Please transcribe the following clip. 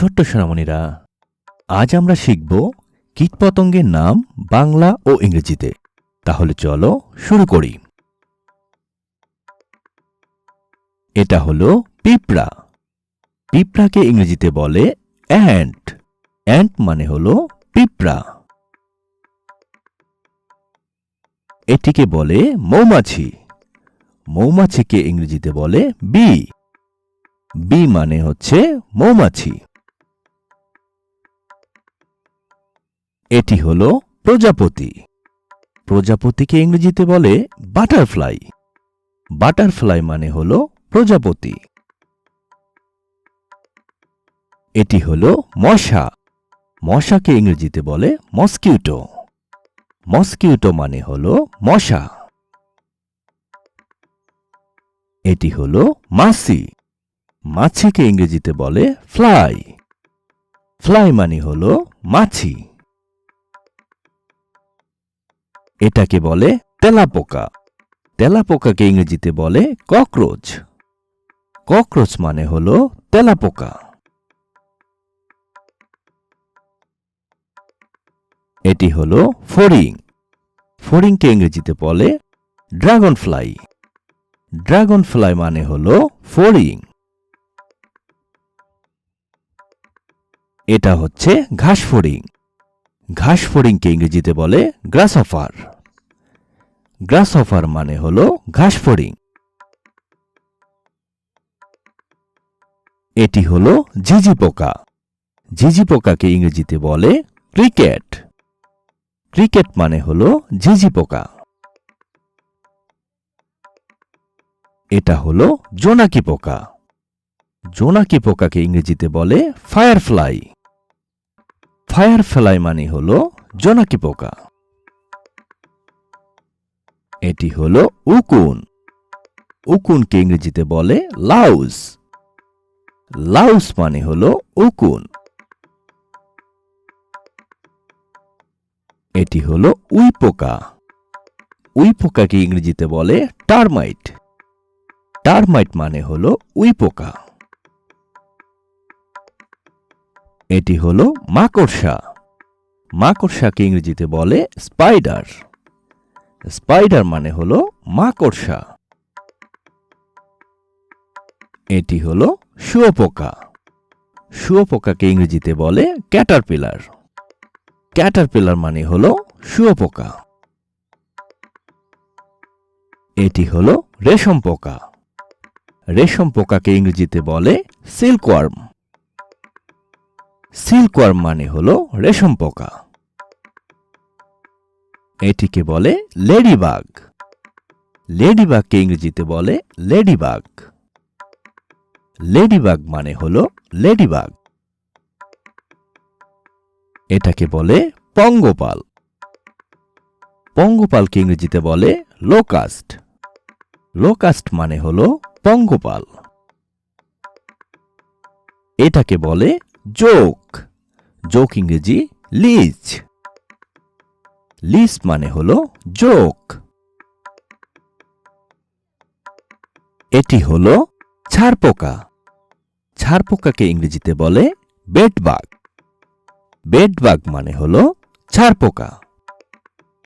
ছোট্ট সোনামণিরা, আজ আমরা শিখব কীটপতঙ্গের নাম বাংলা ও ইংরেজিতে। তাহলে চলো শুরু করি। এটা হলো পিঁপড়া। পিঁপড়াকে ইংরেজিতে বলে অ্যান্ট। অ্যান্ট মানে হলো পিঁপড়া। এটিকে বলে মৌমাছি। মৌমাছিকে ইংরেজিতে বলে বি। বি মানে হচ্ছে মৌমাছি। এটি হলো প্রজাপতি। প্রজাপতিকে ইংরেজিতে বলে বাটারফ্লাই। বাটারফ্লাই মানে হলো প্রজাপতি। এটি হলো মশা। মশাকে ইংরেজিতে বলে মসকিউটো। মসকিউটো মানে হলো মশা। এটি হলো মাছি। মাছিকে ইংরেজিতে বলে ফ্লাই। ফ্লাই মানে হলো মাছি। এটাকে বলে তেলাপোকা। তেলাপোকাকে ইংরেজিতে বলে ককরোচ। ককরোচ মানে হলো তেলাপোকা। এটি হলো ফড়িং। ফড়িংকে ইংরেজিতে বলে ড্রাগন ফ্লাই। ড্রাগন ফ্লাই মানে হলো ফড়িং। এটা হচ্ছে ঘাসফড়িং। ঘাসফড়িংকে ইংরেজিতে বলে গ্রাসহপার। গ্রাসহপার মানে হলো ঘাসফড়িং। এটি হলো ঝিঝি পোকা। ঝিঝি পোকাকে ইংরেজিতে বলে ক্রিকেট। ক্রিকেট মানে হলো ঝিঝি পোকা। এটা হলো জোনাকি পোকা। জোনাকি পোকাকে ইংরেজিতে বলে ফায়ারফ্লাই। ফায়ারফ্লাই মানে হলো জোনাকি পোকা। এটি হলো উকুন। উকুনকে ইংরেজিতে বলে লাউস। লাউস মানে হলো উকুন। এটি হলো উই পোকা। উই পোকাকে ইংরেজিতে বলে টারমাইট। টারমাইট মানে হলো উই পোকা। এটি হলো মাকড়সা। মাকড়সাকে ইংরেজিতে বলে স্পাইডার। স্পাইডার মানে হলো মাকড়সা। এটি হলো শুঁয়োপোকা। শুঁয়োপোকাকে ইংরেজিতে বলে ক্যাটারপিলার। ক্যাটারপিলার মানে হলো শুঁয়োপোকা। এটি হলো রেশম পোকা। রেশম পোকাকে ইংরেজিতে বলে সিল্কওয়ার্ম। সিল্কওয়ার্ম মানে হলো রেশম পোকা। এটিকে বলে লেডিবাগ। লেডিবাগকে ইংরেজিতে বলে লেডিবাগ। লেডিবাগ মানে হলো লেডিবাগ। এটাকে বলে পঙ্গপাল। পঙ্গপালকে ইংরেজিতে বলে লোকাস্ট। লোকাস্ট মানে হলো পঙ্গপাল। এটাকে বলে জোক। জোক ইংরেজি লিচ। লিচ মানে হলো জোক। এটি হলো ছারপোকা। ছারপোকাকে ইংরেজিতে বলে বেডবাগ। বেডবাগ মানে হলো ছারপোকা।